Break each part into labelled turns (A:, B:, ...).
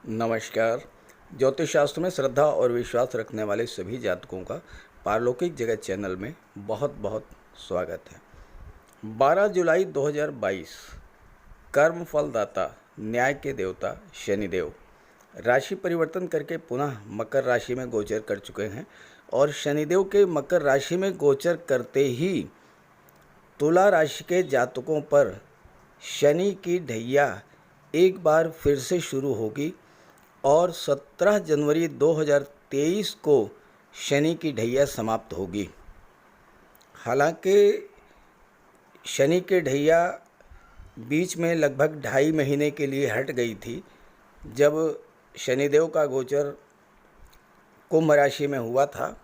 A: नमस्कार। ज्योतिष शास्त्र में श्रद्धा और विश्वास रखने वाले सभी जातकों का पारलौकिक जगत चैनल में बहुत बहुत स्वागत है। 12 जुलाई 2022 कर्म फलदाता न्याय के देवता शनिदेव राशि परिवर्तन करके पुनः मकर राशि में गोचर कर चुके हैं और शनिदेव के मकर राशि में गोचर करते ही तुला राशि के जातकों पर शनि की ढैया एक बार फिर से शुरू होगी और 17 जनवरी 2023 को शनि की ढैया समाप्त होगी। हालांकि शनि की ढैया बीच में लगभग 2.5 महीने के लिए हट गई थी, जब शनिदेव का गोचर कुंभ राशि में हुआ था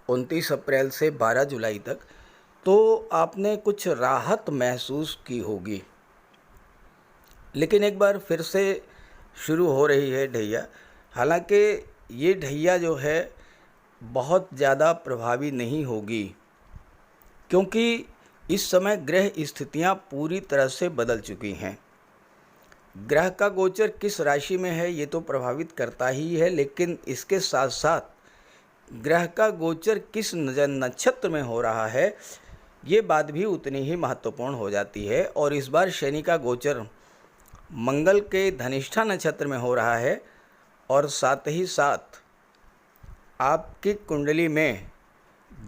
A: 29 अप्रैल से 12 जुलाई तक, तो आपने कुछ राहत महसूस की होगी। लेकिन एक बार फिर से शुरू हो रही है ढैया। हालांकि ये ढैया जो है बहुत ज़्यादा प्रभावी नहीं होगी, क्योंकि इस समय ग्रह स्थितियां पूरी तरह से बदल चुकी हैं। ग्रह का गोचर किस राशि में है ये तो प्रभावित करता ही है, लेकिन इसके साथ साथ ग्रह का गोचर किस नक्षत्र में हो रहा है ये बात भी उतनी ही महत्वपूर्ण हो जाती है। और इस बार शनि का गोचर मंगल के धनिष्ठा नक्षत्र में हो रहा है और साथ ही साथ आपकी कुंडली में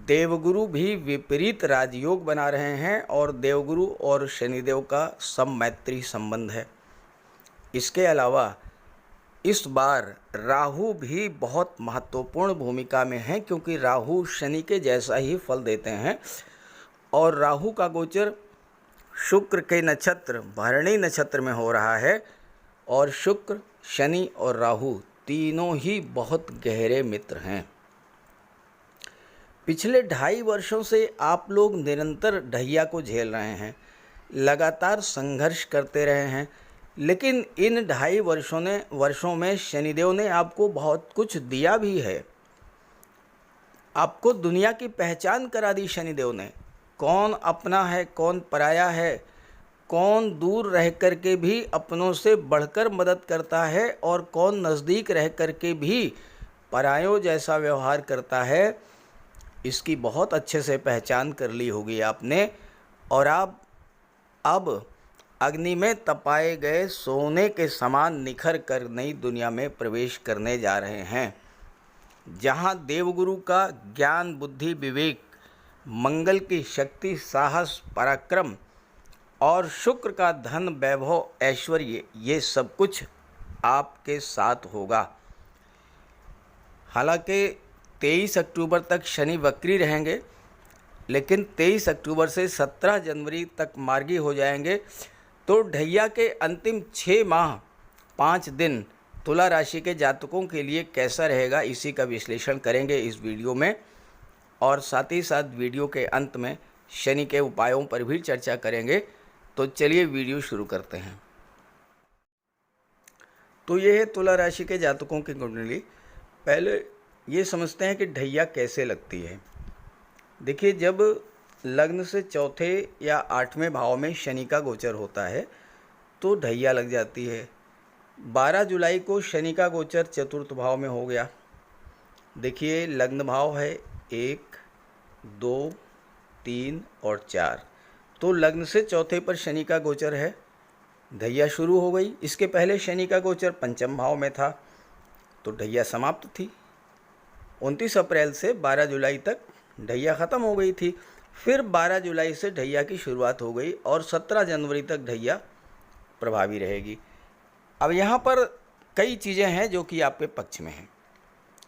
A: देवगुरु भी विपरीत राजयोग बना रहे हैं और देवगुरु और शनिदेव का सममैत्री संबंध है। इसके अलावा इस बार राहु भी बहुत महत्वपूर्ण भूमिका में है, क्योंकि राहु शनि के जैसा ही फल देते हैं और राहु का गोचर शुक्र के नक्षत्र भरणी नक्षत्र में हो रहा है और शुक्र, शनि और राहु तीनों ही बहुत गहरे मित्र हैं। पिछले 2.5 वर्षों से आप लोग निरंतर ढैया को झेल रहे हैं, लगातार संघर्ष करते रहे हैं, लेकिन इन 2.5 वर्षों में शनिदेव ने आपको बहुत कुछ दिया भी है। आपको दुनिया की पहचान करा दी शनिदेव ने। कौन अपना है, कौन पराया है, कौन दूर रह कर के भी अपनों से बढ़कर मदद करता है और कौन नज़दीक रह कर के भी परायों जैसा व्यवहार करता है, इसकी बहुत अच्छे से पहचान कर ली होगी आपने। और आप अब अग्नि में तपाए गए सोने के समान निखर कर नई दुनिया में प्रवेश करने जा रहे हैं, जहां देवगुरु का ज्ञान, बुद्धि, विवेक, मंगल की शक्ति, साहस, पराक्रम और शुक्र का धन, वैभव, ऐश्वर्य, ये सब कुछ आपके साथ होगा। हालांकि 23 अक्टूबर तक शनि वक्री रहेंगे, लेकिन 23 अक्टूबर से 17 जनवरी तक मार्गी हो जाएंगे। तो ढैया के अंतिम 6 माह 5 दिन तुला राशि के जातकों के लिए कैसा रहेगा, इसी का विश्लेषण करेंगे इस वीडियो में। और साथ ही साथ वीडियो के अंत में शनि के उपायों पर भी चर्चा करेंगे। तो चलिए वीडियो शुरू करते हैं। तो ये है तुला राशि के जातकों की कुंडली। पहले ये समझते हैं कि ढैया कैसे लगती है। देखिए, जब लग्न से चौथे या 8वें भाव में शनि का गोचर होता है तो ढैया लग जाती है। 12 जुलाई को शनि का गोचर चतुर्थ भाव में हो गया। देखिए, लग्न भाव है 1, 2, 3 और 4। तो लग्न से चौथे पर शनि का गोचर है, ढैया शुरू हो गई। इसके पहले शनि का गोचर पंचम भाव में था तो ढैया समाप्त थी। 29 अप्रैल से 12 जुलाई तक ढैया ख़त्म हो गई थी। फिर 12 जुलाई से ढैया की शुरुआत हो गई और 17 जनवरी तक ढैया प्रभावी रहेगी। अब यहाँ पर कई चीज़ें हैं जो कि आपके पक्ष में हैं,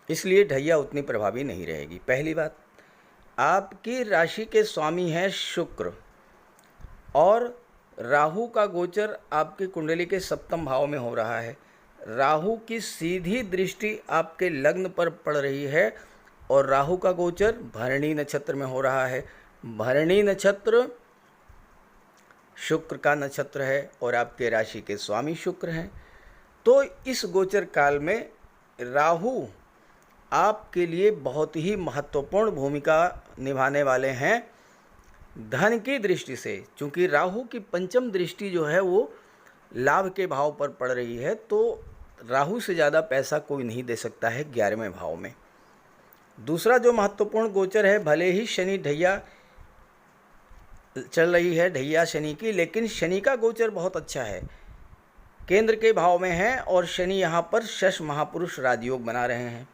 A: इसलिए ढैया उतनी प्रभावी नहीं रहेगी। पहली बात, आपकी राशि के स्वामी हैं शुक्र और राहु का गोचर आपकी कुंडली के 7वें भाव में हो रहा है। राहु की सीधी दृष्टि आपके लग्न पर पड़ रही है और राहु का गोचर भरणी नक्षत्र में हो रहा है। भरणी नक्षत्र शुक्र का नक्षत्र है और आपके राशि के स्वामी शुक्र हैं। तो इस गोचर काल में राहु आपके लिए बहुत ही महत्वपूर्ण भूमिका निभाने वाले हैं धन की दृष्टि से। चूँकि राहु की पंचम दृष्टि जो है वो लाभ के भाव पर पड़ रही है, तो राहु से ज़्यादा पैसा कोई नहीं दे सकता है 11वें भाव में। दूसरा जो महत्वपूर्ण गोचर है, भले ही शनि ढैया चल रही है, ढैया शनि की, लेकिन शनि का गोचर बहुत अच्छा है, केंद्र के भाव में है और शनि यहाँ पर शश महापुरुष राजयोग बना रहे हैं।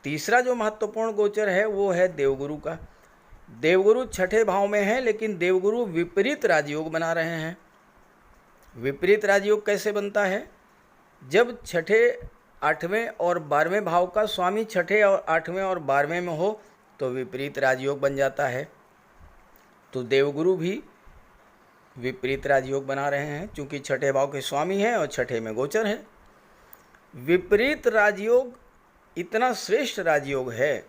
A: तीसरा जो महत्वपूर्ण गोचर है वो है देवगुरु का। देवगुरु छठे भाव में है, लेकिन देवगुरु विपरीत राजयोग बना रहे हैं। विपरीत राजयोग कैसे बनता है? जब छठे, 8वें और 12वें भाव का स्वामी छठे और 8वें और 12वें में हो तो विपरीत राजयोग बन जाता है। तो देवगुरु भी विपरीत राजयोग बना रहे हैं, क्योंकि छठे भाव के स्वामी हैं और छठे में गोचर है। विपरीत राजयोग इतना श्रेष्ठ राजयोग है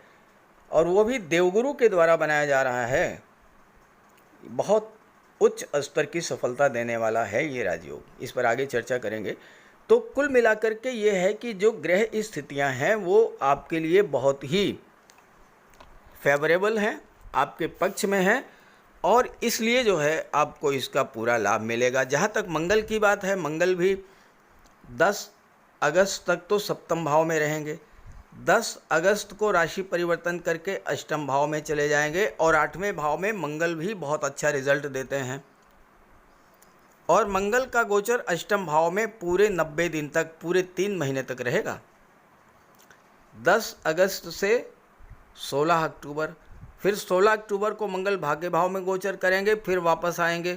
A: और वो भी देवगुरु के द्वारा बनाया जा रहा है। बहुत उच्च स्तर की सफलता देने वाला है ये राजयोग, इस पर आगे चर्चा करेंगे। तो कुल मिलाकर के ये है कि जो ग्रह स्थितियां हैं वो आपके लिए बहुत ही फेवरेबल हैं, आपके पक्ष में हैं, और इसलिए जो है आपको इसका पूरा लाभ मिलेगा। जहाँ तक मंगल की बात है, मंगल भी 10 अगस्त तक तो सप्तम भाव में रहेंगे। 10 अगस्त को राशि परिवर्तन करके अष्टम भाव में चले जाएंगे और 8वें भाव में मंगल भी बहुत अच्छा रिजल्ट देते हैं। और मंगल का गोचर अष्टम भाव में पूरे 90 दिन तक, पूरे 3 महीने तक रहेगा। 10 अगस्त से 16 अक्टूबर, फिर 16 अक्टूबर को मंगल भाग्य भाव में गोचर करेंगे, फिर वापस आएंगे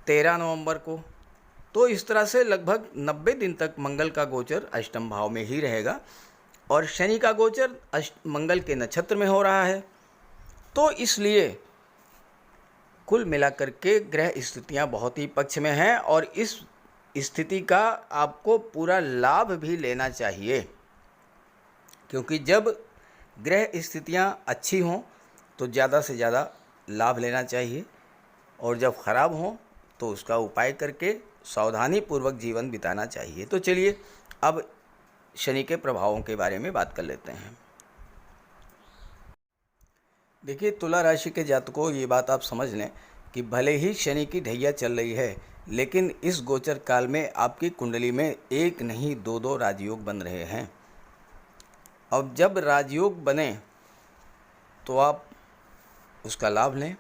A: 13 नवंबर को। तो इस तरह से लगभग 90 दिन तक मंगल का गोचर अष्टम भाव में ही रहेगा और शनि का गोचर मंगल के नक्षत्र में हो रहा है। तो इसलिए कुल मिलाकर के ग्रह स्थितियां बहुत ही पक्ष में हैं और इस स्थिति का आपको पूरा लाभ भी लेना चाहिए, क्योंकि जब ग्रह स्थितियां अच्छी हों तो ज़्यादा से ज़्यादा लाभ लेना चाहिए और जब खराब हों तो उसका उपाय करके सावधानी पूर्वक जीवन बिताना चाहिए। तो चलिए अब शनि के प्रभावों के बारे में बात कर लेते हैं। देखिए, तुला राशि के जातकों, ये बात आप समझ लें कि भले ही शनि की ढैया चल रही है, लेकिन इस गोचर काल में आपकी कुंडली में एक नहीं 2-2 राजयोग बन रहे हैं। अब जब राजयोग बने तो आप उसका लाभ लें।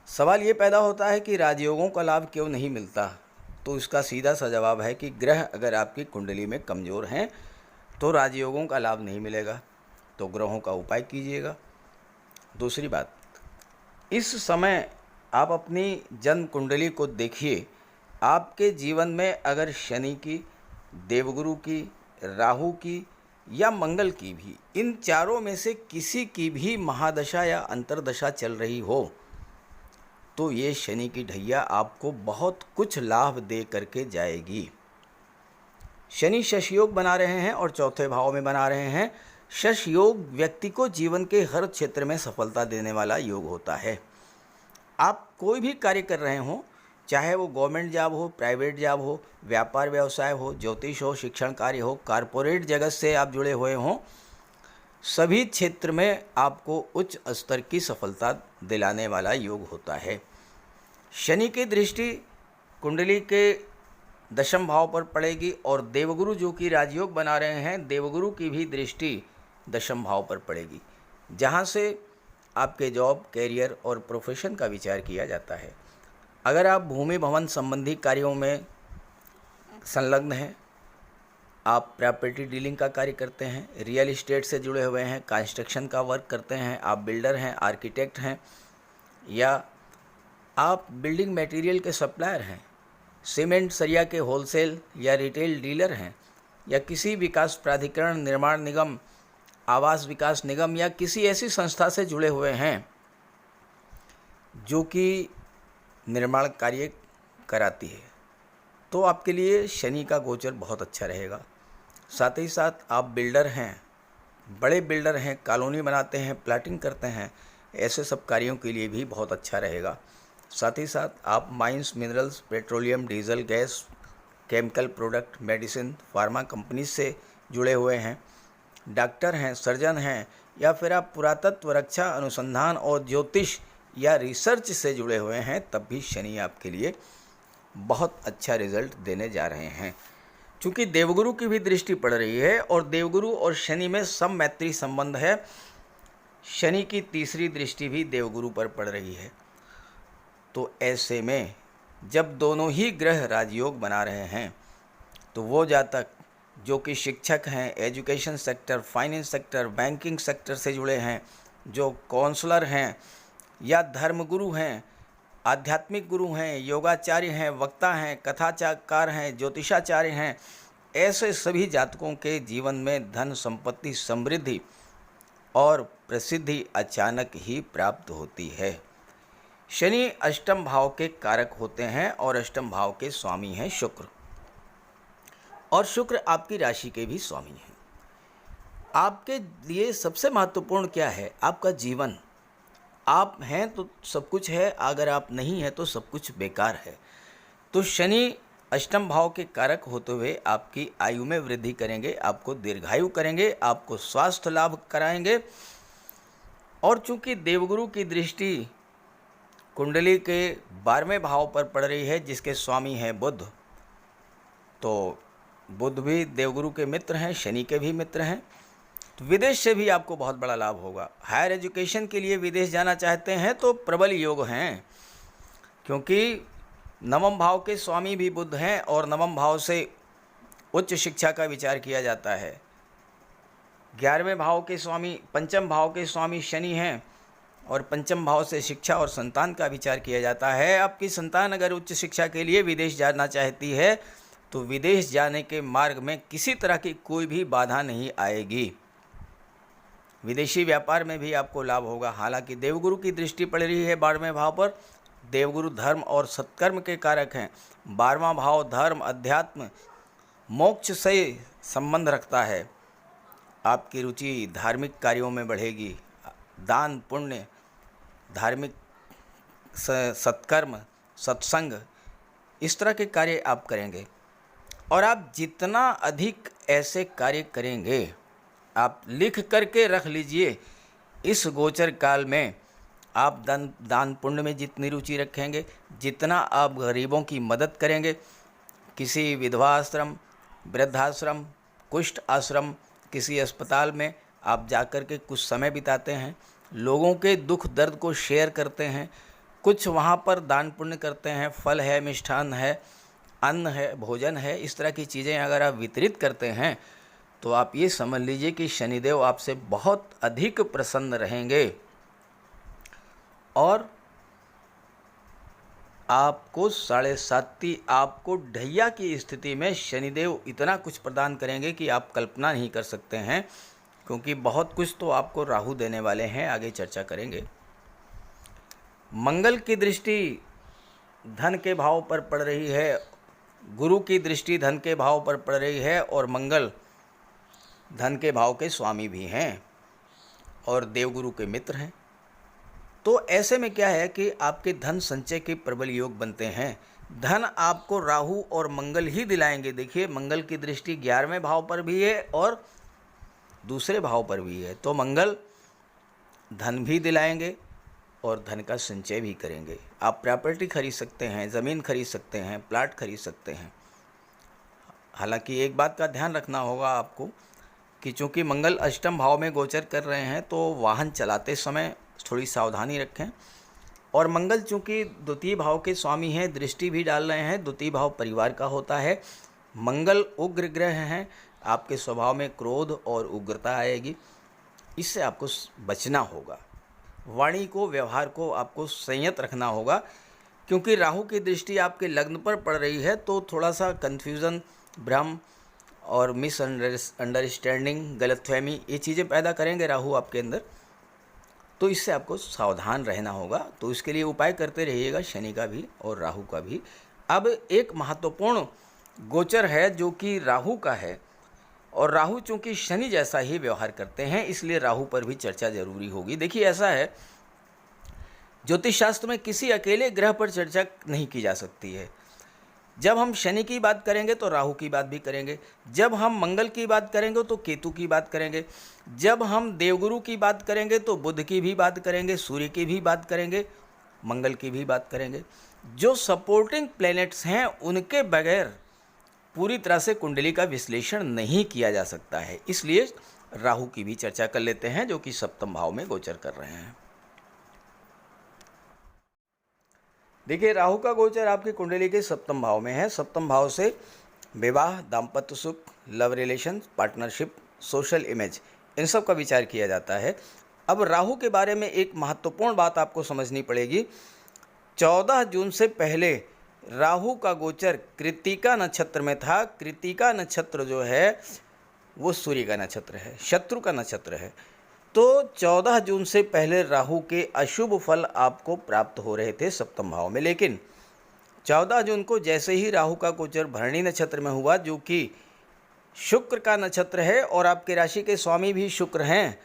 A: सवाल ये पैदा होता है कि राजयोगों का लाभ क्यों नहीं मिलता? तो इसका सीधा सा जवाब है कि ग्रह अगर आपकी कुंडली में कमज़ोर हैं तो राजयोगों का लाभ नहीं मिलेगा, तो ग्रहों का उपाय कीजिएगा। दूसरी बात, इस समय आप अपनी जन्म कुंडली को देखिए। आपके जीवन में अगर शनि की, देवगुरु की, राहु की या मंगल की भी, इन चारों में से किसी की भी महादशा या अंतर्दशा चल रही हो तो ये शनि की ढैया आपको बहुत कुछ लाभ दे करके जाएगी। शनि शश योग बना रहे हैं और चौथे भाव में बना रहे हैं। शश योग व्यक्ति को जीवन के हर क्षेत्र में सफलता देने वाला योग होता है। आप कोई भी कार्य कर रहे हों, चाहे वो गवर्नमेंट जॉब हो, प्राइवेट जॉब हो, व्यापार व्यवसाय हो, ज्योतिष हो, शिक्षण कार्य हो, कॉरपोरेट जगत से आप जुड़े हुए हों, सभी क्षेत्र में आपको उच्च स्तर की सफलता दिलाने वाला योग होता है। शनि की दृष्टि कुंडली के दशम भाव पर पड़ेगी और देवगुरु जो कि राजयोग बना रहे हैं, देवगुरु की भी दृष्टि दशम भाव पर पड़ेगी, जहाँ से आपके जॉब, कैरियर और प्रोफेशन का विचार किया जाता है। अगर आप भूमि भवन संबंधी कार्यों में संलग्न हैं, आप प्रॉपर्टी डीलिंग का कार्य करते हैं, रियल इस्टेट से जुड़े हुए हैं, कंस्ट्रक्शन का वर्क करते हैं, आप बिल्डर हैं, आर्किटेक्ट हैं, या आप बिल्डिंग मटेरियल के सप्लायर हैं, सीमेंट सरिया के होलसेल या रिटेल डीलर हैं, या किसी विकास प्राधिकरण, निर्माण निगम, आवास विकास निगम या किसी ऐसी संस्था से जुड़े हुए हैं जो कि निर्माण कार्य कराती है, तो आपके लिए शनि का गोचर बहुत अच्छा रहेगा। साथ ही साथ आप बिल्डर हैं, बड़े बिल्डर हैं, कॉलोनी बनाते हैं, प्लाटिंग करते हैं, ऐसे सब कार्यों के लिए भी बहुत अच्छा रहेगा। साथ ही साथ आप mines, minerals, petroleum, diesel, gas, chemical product, medicine, pharma company से जुड़े हुए हैं, डॉक्टर हैं, सर्जन हैं, या फिर आप पुरातत्व, रक्षा अनुसंधान और ज्योतिष या रिसर्च से जुड़े हुए हैं, तब भी शनि आपके लिए बहुत अच्छा रिजल्ट देने जा रहे हैं। चूँकि देवगुरु की भी दृष्टि पड़ रही है और देवगुरु और शनि में सम मैत्री संबंध है, शनि की तीसरी दृष्टि भी देवगुरु पर पड़ रही है। तो ऐसे में जब दोनों ही ग्रह राजयोग बना रहे हैं तो वो जातक जो कि शिक्षक हैं, education sector, finance sector, banking sector से जुड़े हैं, जो काउंसलर हैं या धर्मगुरु हैं, आध्यात्मिक गुरु हैं, योगाचार्य हैं, वक्ता हैं, कथाकार हैं, ज्योतिषाचार्य हैं, ऐसे सभी जातकों के जीवन में धन संपत्ति, समृद्धि और प्रसिद्धि अचानक ही प्राप्त होती है। शनि अष्टम भाव के कारक होते हैं और अष्टम भाव के स्वामी हैं शुक्र, और शुक्र आपकी राशि के भी स्वामी हैं। आपके लिए सबसे महत्वपूर्ण क्या है? आपका जीवन। आप हैं तो सब कुछ है, अगर आप नहीं हैं तो सब कुछ बेकार है। तो शनि अष्टम भाव के कारक होते हुए आपकी आयु में वृद्धि करेंगे, आपको दीर्घायु करेंगे, आपको स्वास्थ्य लाभ कराएंगे। और चूंकि देवगुरु की दृष्टि कुंडली के 12वें भाव पर पड़ रही है जिसके स्वामी हैं बुध, तो बुध भी देवगुरु के मित्र हैं, शनि के भी मित्र हैं। तो विदेश से भी आपको बहुत बड़ा लाभ होगा। हायर एजुकेशन के लिए विदेश जाना चाहते हैं तो प्रबल योग हैं, क्योंकि नवम भाव के स्वामी भी बुध हैं और नवम भाव से उच्च शिक्षा का विचार किया जाता है। 11वें भाव के स्वामी, पंचम भाव के स्वामी शनि हैं और पंचम भाव से शिक्षा और संतान का विचार किया जाता है। आपकी संतान अगर उच्च शिक्षा के लिए विदेश जाना चाहती है तो विदेश जाने के मार्ग में किसी तरह की कोई भी बाधा नहीं आएगी। विदेशी व्यापार में भी आपको लाभ होगा। हालांकि देवगुरु की दृष्टि पड़ रही है 12वें भाव पर। देवगुरु धर्म और सत्कर्म के कारक हैं। 12वां भाव धर्म, अध्यात्म, मोक्ष से संबंध रखता है। आपकी रुचि धार्मिक कार्यों में बढ़ेगी। दान पुण्य, धार्मिक सत्कर्म, सत्संग, इस तरह के कार्य आप करेंगे। और आप जितना अधिक ऐसे कार्य करेंगे, आप लिख करके रख लीजिए, इस गोचर काल में आप दान पुण्य में जितनी रुचि रखेंगे, जितना आप गरीबों की मदद करेंगे, किसी विधवा आश्रम, वृद्धाश्रम, कुष्ठ आश्रम, किसी अस्पताल में आप जाकर के कुछ समय बिताते हैं, लोगों के दुख दर्द को शेयर करते हैं, कुछ वहाँ पर दान पुण्य करते हैं, फल है, मिष्ठान है, अन्न है, भोजन है, इस तरह की चीज़ें अगर आप वितरित करते हैं तो आप ये समझ लीजिए कि शनिदेव आपसे बहुत अधिक प्रसन्न रहेंगे और आपको 7.5 आपको ढैया की स्थिति में शनिदेव इतना कुछ प्रदान करेंगे कि आप कल्पना नहीं कर सकते हैं, क्योंकि बहुत कुछ तो आपको राहु देने वाले हैं, आगे चर्चा करेंगे। मंगल की दृष्टि धन के भाव पर पड़ रही है, गुरु की दृष्टि धन के भाव पर पड़ रही है और मंगल धन के भाव के स्वामी भी हैं और देवगुरु के मित्र हैं। तो ऐसे में क्या है कि आपके धन संचय के प्रबल योग बनते हैं। धन आपको राहु और मंगल ही दिलाएंगे। देखिए, मंगल की दृष्टि 11वें भाव पर भी है और दूसरे भाव पर भी है, तो मंगल धन भी दिलाएंगे और धन का संचय भी करेंगे। आप प्रॉपर्टी खरीद सकते हैं, ज़मीन खरीद सकते हैं, प्लाट खरीद सकते हैं। हालांकि एक बात का ध्यान रखना होगा आपको कि चूँकि मंगल अष्टम भाव में गोचर कर रहे हैं तो वाहन चलाते समय थोड़ी सावधानी रखें। और मंगल चूँकि द्वितीय भाव के स्वामी हैं, दृष्टि भी डाल रहे हैं, द्वितीय भाव परिवार का होता है। मंगल उग्र ग्रह हैं, आपके स्वभाव में क्रोध और उग्रता आएगी, इससे आपको बचना होगा। वाणी को, व्यवहार को आपको संयत रखना होगा, क्योंकि राहु की दृष्टि आपके लग्न पर पड़ रही है तो थोड़ा सा कन्फ्यूज़न, भ्रम और मिसअंडरस्टैंडिंग, गलतफहमी, ये चीज़ें पैदा करेंगे राहु आपके अंदर, तो इससे आपको सावधान रहना होगा। तो इसके लिए उपाय करते रहिएगा, शनि का भी और राहु का भी। अब एक महत्वपूर्ण गोचर है जो कि राहु का है, और राहु चूँकि शनि जैसा ही व्यवहार करते हैं, इसलिए राहु पर भी चर्चा जरूरी होगी। देखिए, ऐसा है, ज्योतिष शास्त्र में किसी अकेले ग्रह पर चर्चा नहीं की जा सकती है। जब हम शनि की बात करेंगे तो राहु की बात भी करेंगे, जब हम मंगल की बात करेंगे तो केतु की बात करेंगे, जब हम देवगुरु की बात करेंगे तो बुध की भी बात करेंगे, सूर्य की भी बात करेंगे, मंगल की भी बात करेंगे। जो सपोर्टिंग प्लैनेट्स हैं उनके बगैर पूरी तरह से कुंडली का विश्लेषण नहीं किया जा सकता है। इसलिए राहु की भी चर्चा कर लेते हैं, जो कि सप्तम भाव में गोचर कर रहे हैं। देखिए, राहु का गोचर आपकी कुंडली के सप्तम भाव में है। सप्तम भाव से विवाह, दाम्पत्य सुख, love relation, partnership, social image, इन सब का विचार किया जाता है। अब राहु के बारे में एक महत्वपूर्ण बात आपको समझनी पड़ेगी। 14 जून से पहले राहु का गोचर कृत्तिका नक्षत्र में था। कृत्तिका नक्षत्र जो है वो सूर्य का नक्षत्र है, शत्रु का नक्षत्र है। तो 14 जून से पहले राहु के अशुभ फल आपको प्राप्त हो रहे थे सप्तम भाव में, लेकिन 14 जून को जैसे ही राहु का गोचर भरणी नक्षत्र में हुआ, जो कि शुक्र का नक्षत्र है और आपके राशि के स्वामी भी शुक्र हैं,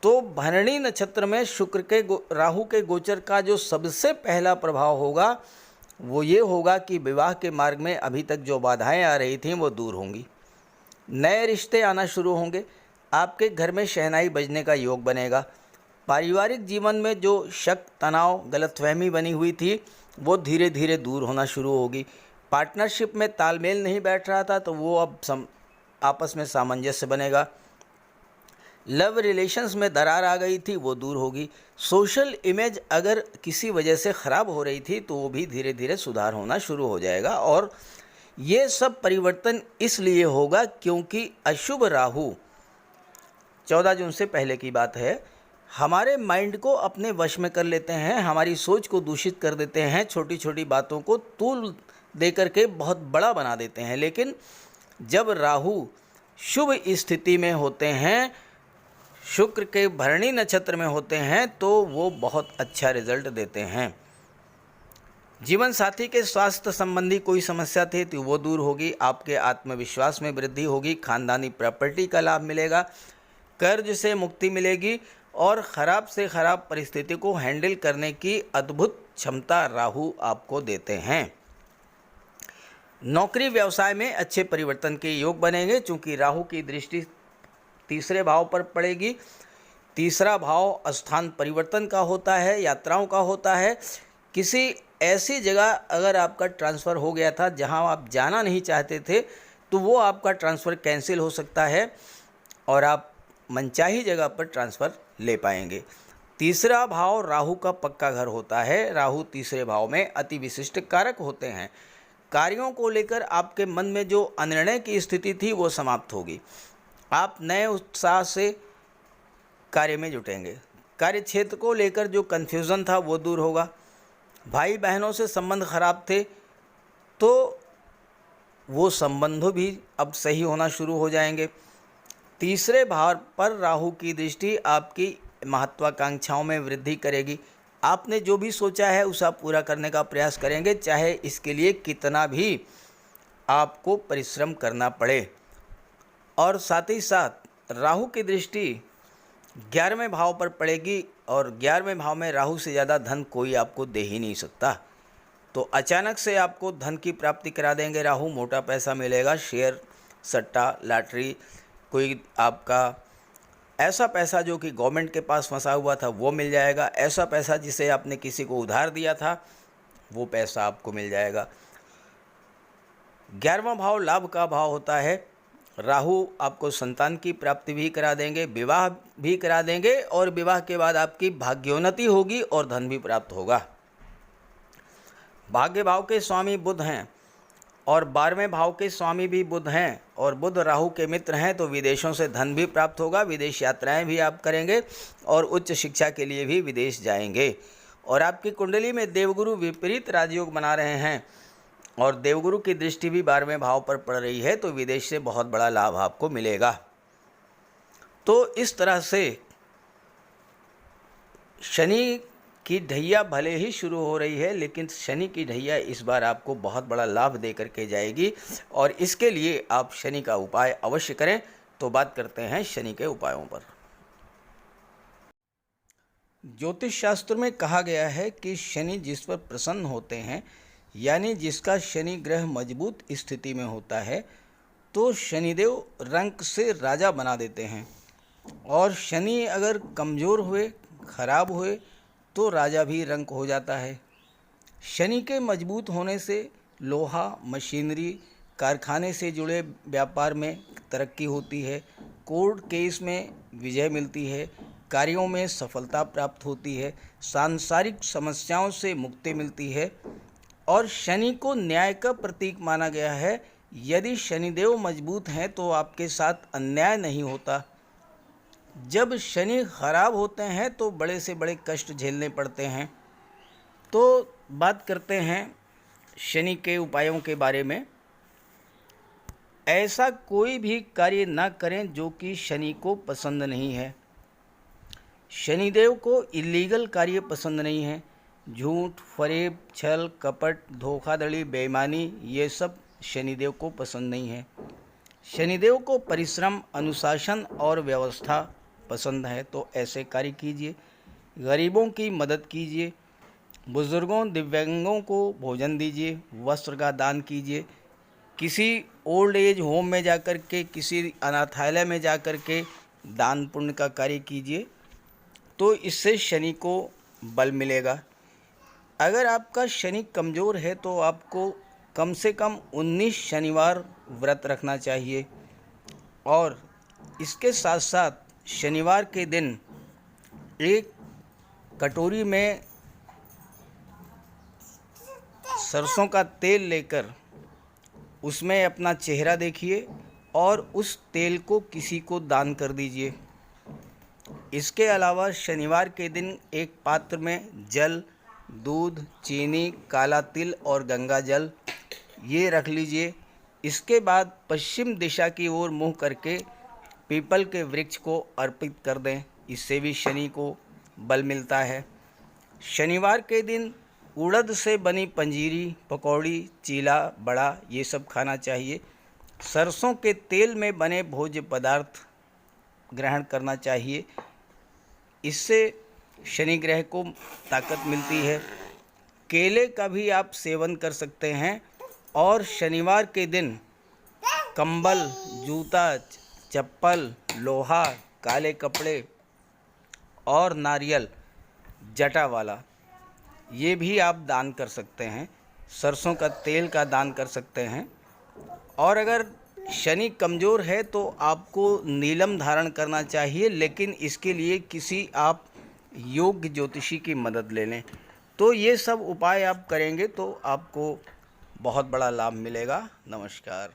A: तो भरणी नक्षत्र में शुक्र के राहु के गोचर का जो सबसे पहला प्रभाव होगा वो ये होगा कि विवाह के मार्ग में अभी तक जो बाधाएं आ रही थीं वो दूर होंगी, नए रिश्ते आना शुरू होंगे, आपके घर में शहनाई बजने का योग बनेगा, पारिवारिक जीवन में जो शक, तनाव, गलतफहमी बनी हुई थी वो धीरे धीरे दूर होना शुरू होगी। पार्टनरशिप में तालमेल नहीं बैठ रहा था तो वो अब आपस में सामंजस्य बनेगा। लव रिलेशंस में दरार आ गई थी वो दूर होगी। सोशल इमेज अगर किसी वजह से ख़राब हो रही थी तो वो भी धीरे धीरे सुधार होना शुरू हो जाएगा। और ये सब परिवर्तन इसलिए होगा क्योंकि अशुभ राहु 14 जून से पहले की बात है, हमारे माइंड को अपने वश में कर लेते हैं, हमारी सोच को दूषित कर देते हैं, छोटी छोटी बातों को तूल दे करके बहुत बड़ा बना देते हैं। लेकिन जब राहु शुभ स्थिति में होते हैं, शुक्र के भरणी नक्षत्र में होते हैं, तो वो बहुत अच्छा रिजल्ट देते हैं। जीवन साथी के स्वास्थ्य संबंधी कोई समस्या थी तो वो दूर होगी, आपके आत्मविश्वास में वृद्धि होगी, खानदानी प्रॉपर्टी का लाभ मिलेगा, कर्ज से मुक्ति मिलेगी और ख़राब से ख़राब परिस्थिति को हैंडल करने की अद्भुत क्षमता राहु आपको देते हैं। नौकरी व्यवसाय में अच्छे परिवर्तन के योग बनेंगे, चूँकि राहु की दृष्टि तीसरे भाव पर पड़ेगी। तीसरा भाव स्थान परिवर्तन का होता है, यात्राओं का होता है। किसी ऐसी जगह अगर आपका ट्रांसफ़र हो गया था जहां आप जाना नहीं चाहते थे तो वो आपका ट्रांसफ़र कैंसिल हो सकता है और आप मनचाही जगह पर ट्रांसफ़र ले पाएंगे। तीसरा भाव राहु का पक्का घर होता है। राहु तीसरे भाव में अति विशिष्ट कारक होते हैं। कार्यों को लेकर आपके मन में जो अनिर्णय की स्थिति थी वो समाप्त होगी। आप नए उत्साह से कार्य में जुटेंगे। कार्य क्षेत्र को लेकर जो कन्फ्यूज़न था वो दूर होगा। भाई बहनों से संबंध खराब थे तो वो संबंध भी अब सही होना शुरू हो जाएंगे। तीसरे भाव पर राहु की दृष्टि आपकी महत्वाकांक्षाओं में वृद्धि करेगी। आपने जो भी सोचा है उसे आप पूरा करने का प्रयास करेंगे, चाहे इसके लिए कितना भी आपको परिश्रम करना पड़े। और साथ ही साथ राहु की दृष्टि 11वें भाव पर पड़ेगी और 11वें भाव में राहु से ज़्यादा धन कोई आपको दे ही नहीं सकता। तो अचानक से आपको धन की प्राप्ति करा देंगे राहु। मोटा पैसा मिलेगा, शेयर, सट्टा, लॉटरी, कोई आपका ऐसा पैसा जो कि गवर्नमेंट के पास फंसा हुआ था वो मिल जाएगा। ऐसा पैसा जिसे आपने किसी को उधार दिया था वो पैसा आपको मिल जाएगा। 11वां भाव लाभ का भाव होता है। राहु आपको संतान की प्राप्ति भी करा देंगे, विवाह भी करा देंगे और विवाह के बाद आपकी भाग्योन्नति होगी और धन भी प्राप्त होगा। भाग्य भाव के स्वामी बुध हैं और 12वें भाव के स्वामी भी बुध हैं और बुध राहु के मित्र हैं, तो विदेशों से धन भी प्राप्त होगा। विदेश यात्राएं भी आप करेंगे और उच्च शिक्षा के लिए भी विदेश जाएंगे। और आपकी कुंडली में देवगुरु विपरीत राजयोग बना रहे हैं और देवगुरु की दृष्टि भी 12वें भाव पर पड़ रही है, तो विदेश से बहुत बड़ा लाभ आपको मिलेगा। तो इस तरह से शनि की ढैया भले ही शुरू हो रही है, लेकिन शनि की ढैया इस बार आपको बहुत बड़ा लाभ दे करके जाएगी और इसके लिए आप शनि का उपाय अवश्य करें। तो बात करते हैं शनि के उपायों पर। ज्योतिष शास्त्र में कहा गया है कि शनि जिस पर प्रसन्न होते हैं, यानी जिसका शनि ग्रह मजबूत स्थिति में होता है, तो शनिदेव रंक से राजा बना देते हैं। और शनि अगर कमज़ोर हुए, खराब हुए, तो राजा भी रंक हो जाता है। शनि के मजबूत होने से लोहा, मशीनरी, कारखाने से जुड़े व्यापार में तरक्की होती है, कोर्ट केस में विजय मिलती है, कार्यों में सफलता प्राप्त होती है, सांसारिक समस्याओं से मुक्ति मिलती है। और शनि को न्याय का प्रतीक माना गया है। यदि शनिदेव मजबूत हैं तो आपके साथ अन्याय नहीं होता। जब शनि खराब होते हैं तो बड़े से बड़े कष्ट झेलने पड़ते हैं। तो बात करते हैं शनि के उपायों के बारे में। ऐसा कोई भी कार्य ना करें जो कि शनि को पसंद नहीं है। शनिदेव को इलीगल कार्य पसंद नहीं है। झूठ, फरेब, छल, कपट, धोखाधड़ी, बेईमानी, ये सब शनिदेव को पसंद नहीं है। शनिदेव को परिश्रम, अनुशासन और व्यवस्था पसंद है। तो ऐसे कार्य कीजिए। गरीबों की मदद कीजिए, बुजुर्गों, दिव्यांगों को भोजन दीजिए, वस्त्र का दान कीजिए, किसी ओल्ड एज होम में जाकर के, किसी अनाथालय में जाकर के दान पुण्य का कार्य कीजिए। तो इससे शनि को बल मिलेगा। अगर आपका शनि कमज़ोर है तो आपको कम से कम 19 शनिवार व्रत रखना चाहिए। और इसके साथ साथ शनिवार के दिन एक कटोरी में सरसों का तेल लेकर उसमें अपना चेहरा देखिए और उस तेल को किसी को दान कर दीजिए। इसके अलावा शनिवार के दिन एक पात्र में जल, दूध, चीनी, काला तिल और गंगा जल ये रख लीजिए। इसके बाद पश्चिम दिशा की ओर मुँह करके पीपल के वृक्ष को अर्पित कर दें। इससे भी शनि को बल मिलता है। शनिवार के दिन उड़द से बनी पंजीरी, पकौड़ी, चीला, बड़ा ये सब खाना चाहिए। सरसों के तेल में बने भोज्य पदार्थ ग्रहण करना चाहिए। इससे शनि ग्रह को ताकत मिलती है। केले का भी आप सेवन कर सकते हैं। और शनिवार के दिन कंबल, जूता, चप्पल, लोहा, काले कपड़े और नारियल जटा वाला ये भी आप दान कर सकते हैं। सरसों का तेल का दान कर सकते हैं। और अगर शनि कमज़ोर है तो आपको नीलम धारण करना चाहिए, लेकिन इसके लिए किसी आप योग्य ज्योतिषी की मदद ले लें। तो ये सब उपाय आप करेंगे तो आपको बहुत बड़ा लाभ मिलेगा। नमस्कार।